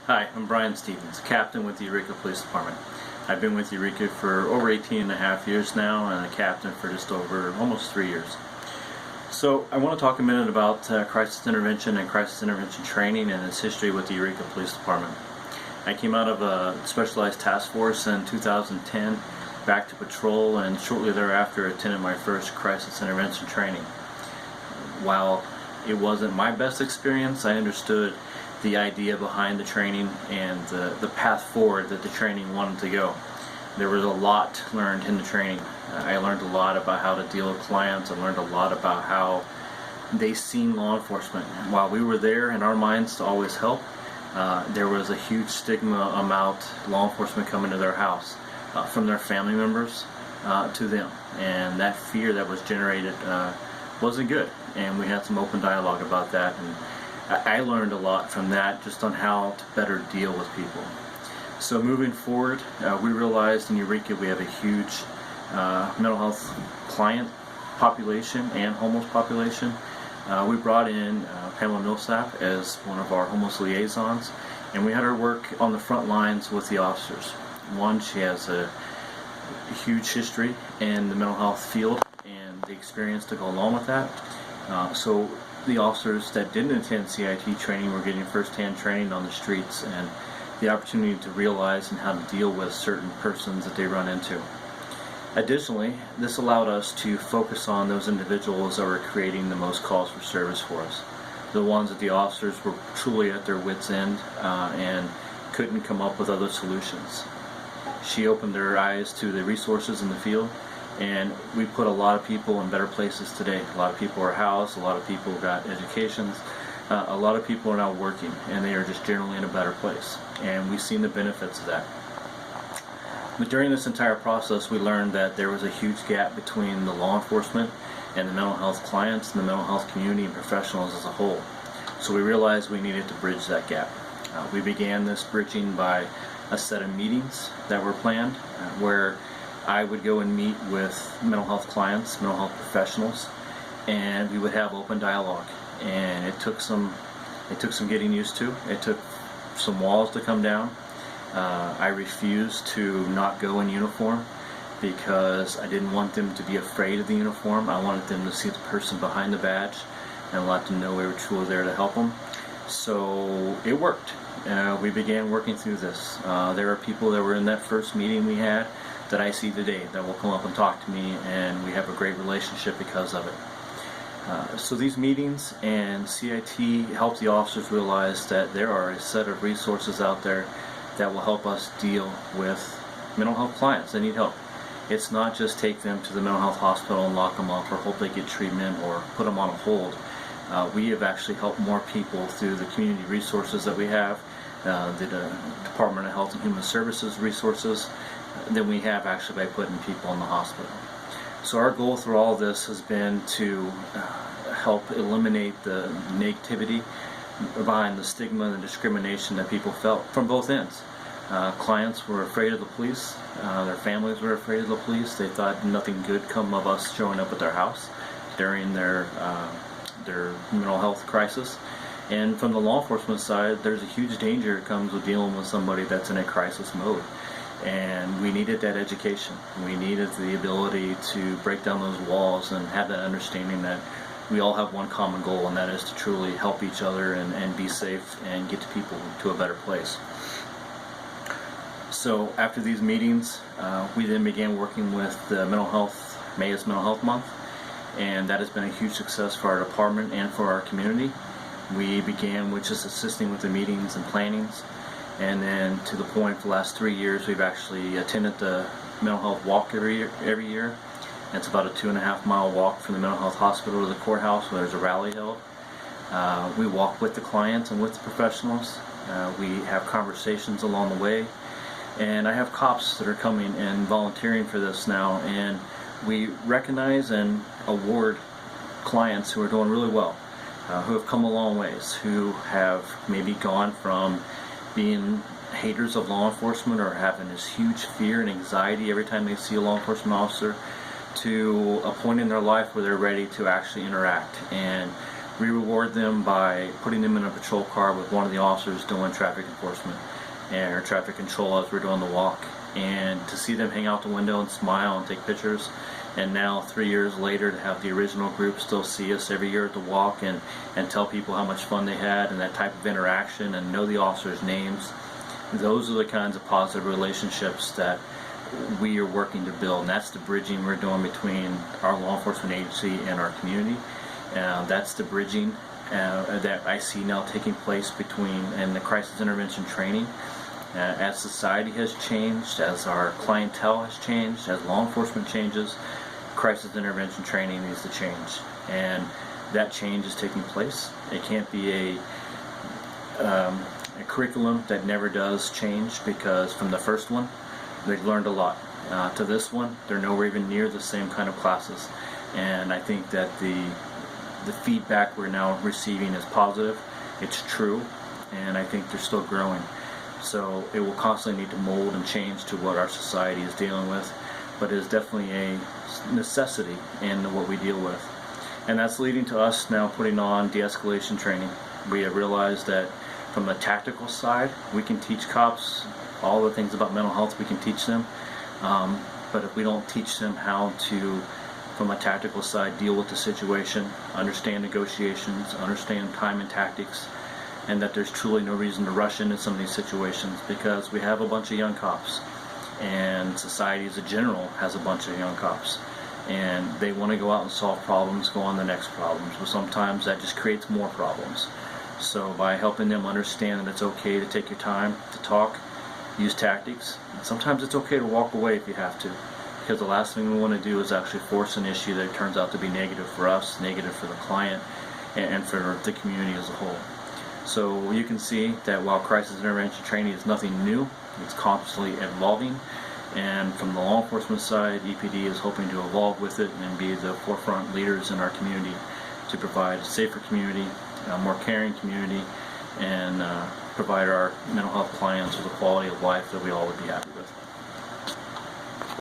Hi, I'm Brian Stevens, captain with the Eureka Police Department. I've been with Eureka for over 18 and a half years now, and a captain for just over almost 3 years. So I want to talk a minute about crisis intervention and crisis intervention training and its history with the Eureka Police Department. I came out of a specialized task force in 2010, back to patrol, and shortly thereafter attended my first crisis intervention training. While it wasn't my best experience, I understood the idea behind the training and the path forward that the training wanted to go. There was a lot learned in the training. I learned a lot about how to deal with clients. I learned a lot about how they seen law enforcement. While we were there in our minds to always help, there was a huge stigma about law enforcement coming to their house from their family members to them, and that fear that was generated wasn't good, and we had some open dialogue about that, and I learned a lot from that just on how to better deal with people. So moving forward, we realized in Eureka we have a huge mental health client population and homeless population. We brought in Pamela Millsap as one of our homeless liaisons, and we had her work on the front lines with the officers. One, she has a huge history in the mental health field and the experience to go along with that. So the officers that didn't attend CIT training were getting first-hand training on the streets and the opportunity to realize and how to deal with certain persons that they run into. Additionally, this allowed us to focus on those individuals that were creating the most calls for service for us. The ones that the officers were truly at their wits' end and couldn't come up with other solutions. She opened their eyes to the resources in the field, and we put a lot of people in better places today. A lot of people are housed, a lot of people got educations, a lot of people are now working, and they are just generally in a better place. And we've seen the benefits of that. But during this entire process, we learned that there was a huge gap between the law enforcement and the mental health clients and the mental health community and professionals as a whole. So we realized we needed to bridge that gap. We began this bridging by a set of meetings that were planned where I would go and meet with mental health clients, mental health professionals, and we would have open dialogue. And it took some getting used to. It took some walls to come down. I refused to not go in uniform because I didn't want them to be afraid of the uniform. I wanted them to see the person behind the badge and let them know we were truly there to help them. So it worked. We began working through this. There are people that were in that first meeting we had that I see today that will come up and talk to me, and we have a great relationship because of it. So these meetings and CIT help the officers realize that there are a set of resources out there that will help us deal with mental health clients that need help. It's not just take them to the mental health hospital and lock them up or hope they get treatment or put them on a hold. We have actually helped more people through the community resources that we have, the Department of Health and Human Services resources, than we have actually by putting people in the hospital. So our goal through all this has been to help eliminate the negativity behind the stigma and the discrimination that people felt from both ends. Clients were afraid of the police, their families were afraid of the police. They thought nothing good come of us showing up at their house during their mental health crisis. And from the law enforcement side, there's a huge danger that comes with dealing with somebody that's in a crisis mode. And we needed that education. We needed the ability to break down those walls and have that understanding that we all have one common goal, and that is to truly help each other and be safe and get people to a better place. So after these meetings, we then began working with the mental health, May is Mental Health Month, and that has been a huge success for our department and for our community. We began with just assisting with the meetings and plannings, and then to the point for the last 3 years we've actually attended the mental health walk every year. It's about a 2.5-mile walk from the mental health hospital to the courthouse where there's a rally held. We walk with the clients and with the professionals. We have conversations along the way, and I have cops that are coming and volunteering for this now, and we recognize and award clients who are doing really well, who have come a long ways, who have maybe gone from being haters of law enforcement or having this huge fear and anxiety every time they see a law enforcement officer to a point in their life where they're ready to actually interact and We reward them by putting them in a patrol car with one of the officers doing traffic enforcement or traffic control as we're doing the walk. And to see them hang out the window and smile and take pictures, and now 3 years later to have the original group still see us every year at the walk and tell people how much fun they had and that type of interaction and know the officers' names, those are the kinds of positive relationships that we are working to build, and that's the bridging we're doing between our law enforcement agency and our community. That's the bridging that I see now taking place between and the crisis intervention training. As society has changed, as our clientele has changed, as law enforcement changes, crisis intervention training needs to change, and that change is taking place. It can't be a curriculum that never does change, because from the first one they've learned a lot. To this one, they're nowhere even near the same kind of classes, and I think that the feedback we're now receiving is positive. It's true, and I think they're still growing. So it will constantly need to mold and change to what our society is dealing with, but it is definitely a necessity in what we deal with. And that's leading to us now putting on de-escalation training. We have realized that from the tactical side, we can teach cops all the things about mental health, we can teach them, but if we don't teach them how to, from a tactical side, deal with the situation, understand negotiations, understand time and tactics, and that there's truly no reason to rush into some of these situations, because we have a bunch of young cops, and society as a general has a bunch of young cops, and they want to go out and solve problems, go on the next problem. So sometimes that just creates more problems. So by helping them understand that it's okay to take your time to talk, use tactics, and sometimes it's okay to walk away if you have to, because the last thing we want to do is actually force an issue that turns out to be negative for us, negative for the client, and for the community as a whole. So you can see that while crisis intervention training is nothing new, it's constantly evolving, and from the law enforcement side, EPD is hoping to evolve with it and be the forefront leaders in our community to provide a safer community, a more caring community, and provide our mental health clients with a quality of life that we all would be happy with.